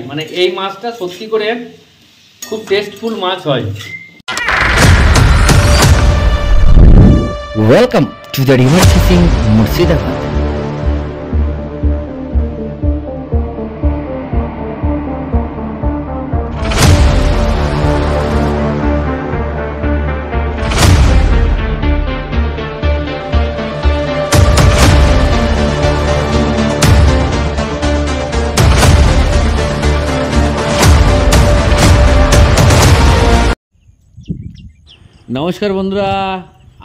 মানে এই মাছটা সত্যি করে খুব টেস্টফুল মাছ হয়। Welcome to the river fishing Murshidabad. নমস্কার বন্ধুরা,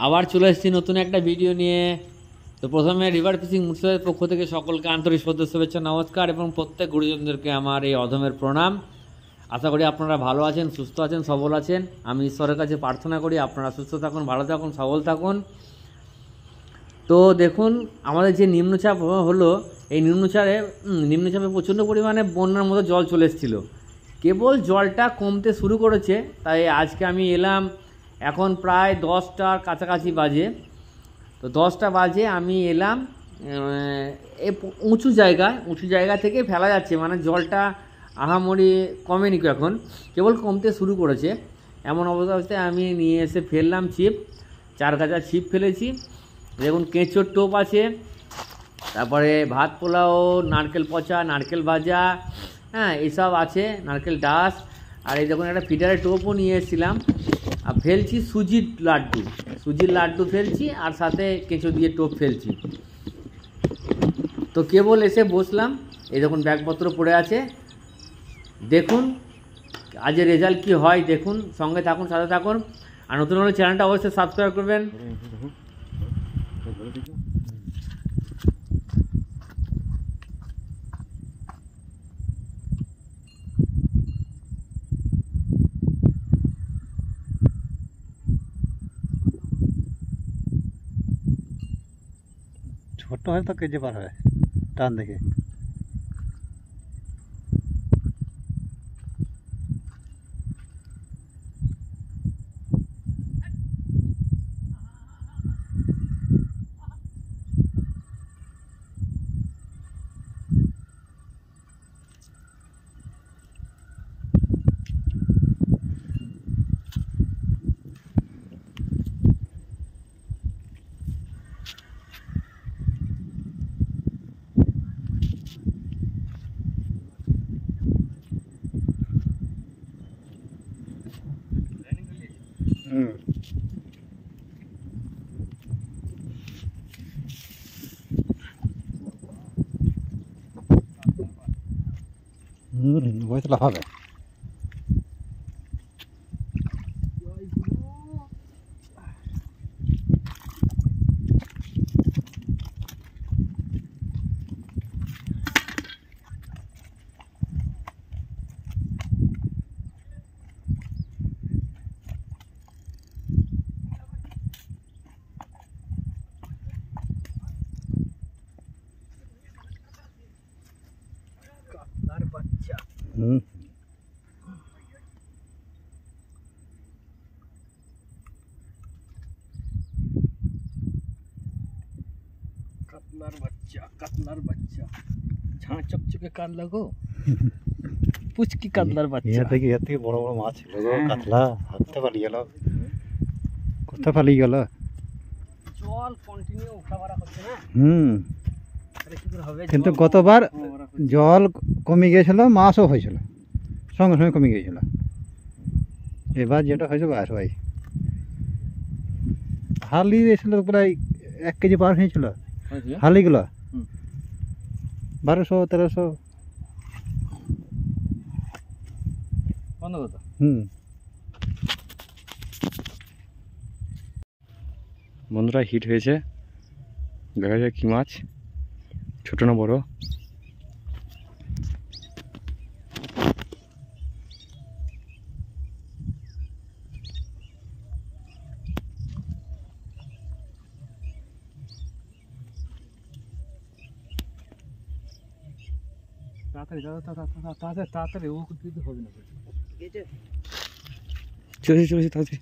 আবার চলে এসেছি নতুন একটা ভিডিও নিয়ে। তো প্রথমে রিভার ফিশিং মুর্শিদাবাদের পক্ষ থেকে সকলকে আন্তরিক শুভেচ্ছা নমস্কার এবং প্রত্যেক গুরুজনদেরকে আমার এই অধমের প্রণাম। আশা করি আপনারা ভালো আছেন, সুস্থ আছেন, সবল আছেন। আমি ঈশ্বরের কাছে প্রার্থনা করি আপনারা সুস্থ থাকুন, ভালো থাকুন, সবল থাকুন। তো দেখুন, আমাদের যে নিম্নচাপ হলো, এই নিম্নচাপে প্রচণ্ড পরিমাণে বন্যার মতো জল চলে এসেছিলো। কেবল জলটা কমতে শুরু করেছে, তাই আজকে আমি এলাম। এখন প্রায় 10টার কাছাকাছি বাজে। তো 10টা বাজে আমি এলাম উঁচু জায়গা থেকে ফেলা যাচ্ছে, মানে জলটা আহামরি কমেনি, এখন কেবল কমতে শুরু করেছে। এমন অবস্থায় আমি নিয়ে এসে ফেললাম ছিপ, 4 গাছা ছিপ ফেলেছি। দেখুন, কেঁচোর টোপ আছে, তারপরে ভাত পোলাও, নারকেল পচা, নারকেল ভাজা, হ্যাঁ এইসব আছে, নারকেল ডাস। আর এই দেখুন, একটা ফিডারের টোপও নিয়ে এসেছিলাম। আর ফেলছি সুজির লাড্ডু ফেলছি, আর সাথে কেঁচো দিয়ে টোপ ফেলছি। তো কেবল এসে বসলাম, এই দেখুন ব্যাগপত্র পড়ে আছে। দেখুন আজের রেজাল্ট কি হয়, দেখুন, সঙ্গে থাকুন, সাথে থাকুন। আর নতুন হলে চ্যানেলটা অবশ্যই সাবস্ক্রাইব করবেন। ছোট হয় তো কেজি পার হয়, টান দেখে। वही तो लाभ है। কাতলার বাচ্চা ঝাঁ চকচকে কাতলা গো, পুচকি কাতলার বাচ্চা। এর থেকে বড় বড় মাছ ছিল গো, কাতলা হাতে পালিয়ে গেল, কোথায় পালিয়ে গেল? জল কন্টিনিউ উঠা ভরা করছে না। কিন্তু গতবার জল কমে গিয়েছিল, মাছও হয়েছিল, সঙ্গে সঙ্গে কমে গিয়েছিল। এবার যেটা হয়েছে বাস ভাই, হালি এসেছিল প্রায় 1 কেজি পার হয়েছিল হালিগুলো, 1200-1300। বন্ধুরা, হিট হয়েছে, দেখা যায় কি মাছ, ছোট না বড়। তাড়াতাড়ি ও দিতে হবে না, চলেছে তাড়াতাড়ি।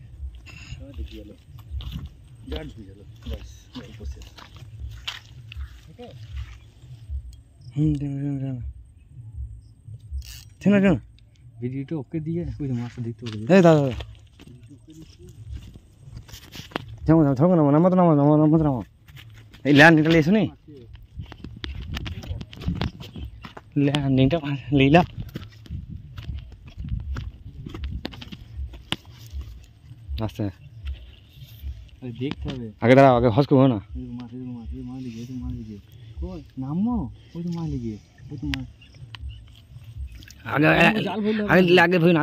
ভিডিওটা ওকে দিয়ে ওই মাছটা দেখতে হবে। এই দাদা যাবো না ধরবো না নামো এই ল্যান্ডিংটা লিয়ে শুনি ল্যান্ডিংটা লিলা আচ্ছা দেখতে হবে আগে দাঁড়াও আগে হস করবো না নামো ওই তো মাছ লেগে ওই তো মাছ আগে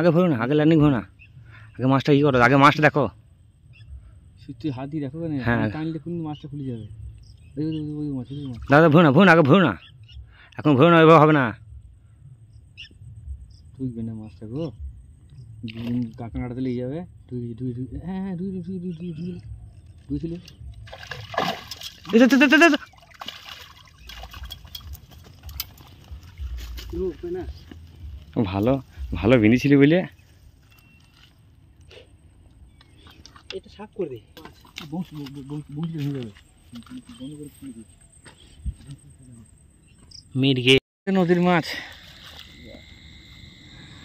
আগে ভরো না আগে ল্যান্ডিং ভরো না আগে মাছটা ই করো আগে মাছটা দেখো তুই হাত দিয়ে দেখো কেন হ্যাঁ টানলে কিন্তু মাছটা খুলে যাবে ওই মাছ দাদা ভরো না আগে ভরো না এখন ভরো না ওইভাবে হবে না ঢুকবে না মাছটা গো কাঁকড়াটাতে লেগে যাবে হ্যাঁ ঢুকেছিল ভালো ভালো বিনিছিলি বলে এটা সাফ করে দে হয়ে যাবে মির্গে নদীর মাছ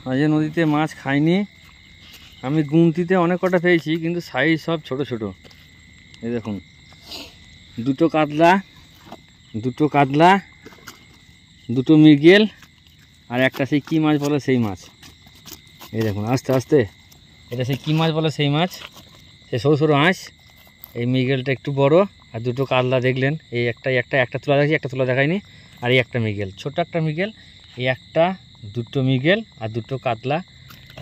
আজ নদীতে মাছ খাইনি আমি গুমতিতে অনেক কটা পেয়েছি কিন্তু সাইজ সব ছোট ছোট এই দেখুন দুটো কাতলা দুটো মৃগেল আর একটা সেই কী মাছ বলে সেই মাছ এই দেখুন আস্তে আস্তে এটা সেই কী মাছ বলে সেই মাছ সে সরু সরু আঁশ এই মৃগেলটা একটু বড় আর দুটো কাতলা দেখলেন এই একটা তোলা দেখছি একটা তোলা দেখায়নি আর এই একটা মৃগেল ছোট্ট একটা মৃগেল এই একটা দুটো মৃগেল আর দুটো কাতলা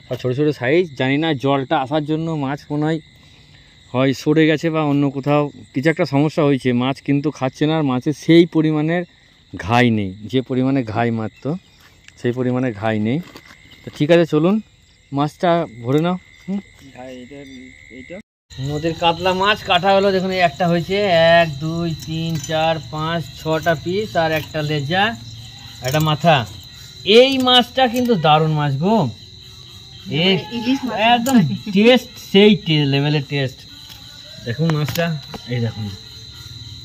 আর ছোটো ছোটো সাইজ জানি না জলটা আসার জন্য মাছ মনে হয় সরে গেছে বা অন্য কোথাও কিছু একটা সমস্যা হয়েছে মাছ কিন্তু খাচ্ছে না আর মাছের সেই পরিমাণের ঘাই নেই যে পরিমাণে ঘাই মারতো সেই পরিমাণে ঘাই নেই তো ঠিক আছে চলুন মাছটা ভরে নাও নদীর কাতলা মাছ কাটা হলো দেখুন এই একটা হয়েছে 1 2 3 4 5 6টা পিস আর একটা লেজা একটা মাথা এই মাছটা কিন্তু দারুণ মাছ গো একদম টেস্ট সেই লেভেলের টেস্ট দেখুন মাছটা এই দেখুন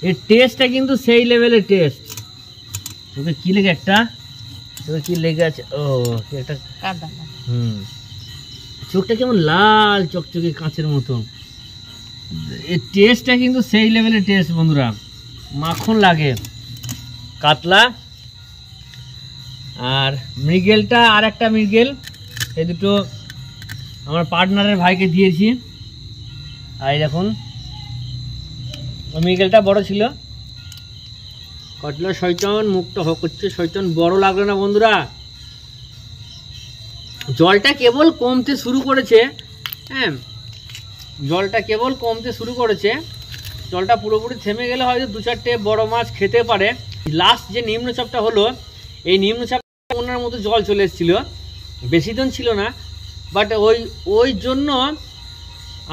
এর টেস্টটা কিন্তু সেই লেভেলের টেস্ট তোকে কি লেগে একটা তোকে কি লেগে আছে ও একটা চোখটা কেমন লাল চকচকে কাঁচের মতো এর টেস্টটা কিন্তু সেই লেভেলের টেস্ট বন্ধুরা মাখন লাগে কাতলা আর মৃগেলটা আর একটা মৃগেল এই দুটো আমার পার্টনারের ভাইকে দিয়েছি আর এই দেখুন মৃগেলটা বড় ছিল কটলা শয়তান মুখটা হক করছে শয়তান বড় লাগলো না বন্ধুরা জলটা কেবল কমতে শুরু করেছে হ্যাঁ জলটা কেবল কমতে শুরু করেছে জলটা পুরোপুরি থেমে গেলে হয়তো 2-4টে বড় মাছ খেতে পারে লাস্ট যে নিম্নচাপটা হলো এই নিম্নচাপ ওনার মতো জল চলে এসেছিল বেশি দিন ছিল না বাট ওই জন্য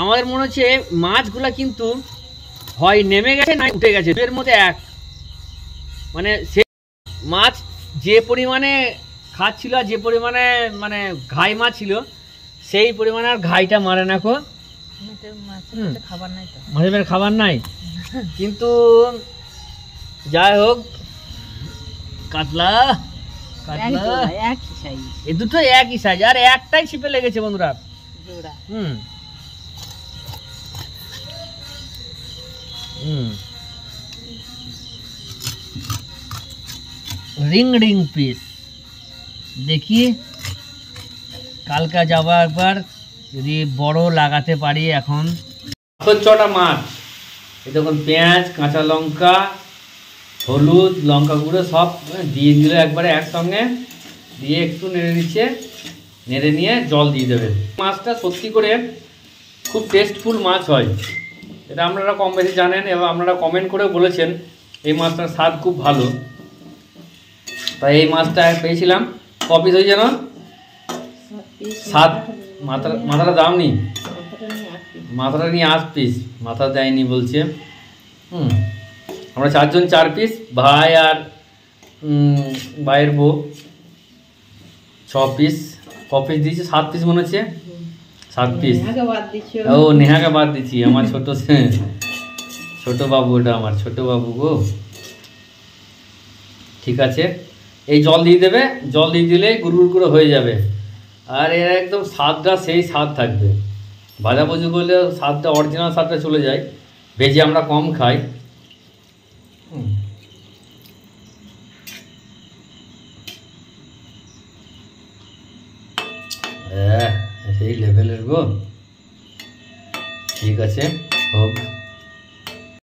আমাদের মনে হচ্ছে মাছগুলা কিন্তু হয় নেমে গেছে না উঠে গেছে এর মধ্যে এক মানে সে মাছ যে পরিমাণে খাচ্ছিল আর যে পরিমাণে মানে ঘাই মাছ ছিল সেই পরিমাণে আর ঘাইটা মারে না কো মাছের খাবার নাই কিন্তু যাই হোক কাতলা এই দুটো একই সাইজ আর একটাই ছিপে লেগেছে বন্ধুরা রিং পিস দেখি কালকা যাবো একবার যদি বড় লাগাতে পারি এখন 6টা মাছ এই দেখুন পেঁয়াজ কাঁচা লঙ্কা হলুদ লঙ্কা গুঁড়ো সব দিয়ে দিল একবারে একসঙ্গে দিয়ে একটু নেড়ে নিচ্ছে নেড়ে নিয়ে জল দিয়ে দেবে মাছটা সত্যি করে খুব টেস্টফুল মাছ হয় এটা আপনারা কম বেশি জানেন এবং আপনারা কমেন্ট করে বলেছেন এই মাছটার স্বাদ খুব ভালো তাই এই মাছটা পেয়েছিলাম কপিস হয়ে যেন 7 মাথাটা দাম নি মাথাটা নিয়ে 8 পিস মাথা দেয়নি বলছে আমরা 4 জন 4 পিস ভাই আর ভাইয়ের বউ 6 পিস কপিস দিয়েছে 7 পিস মনে হচ্ছে 7 পিস ও নেহাকে বাদ দিচ্ছি আমার ছোট বাবু ওটা আমার ছোট বাবু গো ঠিক আছে এই জল দিয়ে দেবে, জল দিয়ে দিলেই গুড়গুড় করে হয়ে যাবে। আর এর একদম স্বাদটা সেই স্বাদ থাকবে। ভাজাভুজি করলে স্বাদটা অরিজিনাল স্বাদটা চলে যায়, ভেজে আমরা কম খাই। সেই লেভেলের গো। ঠিক আছে, হোক।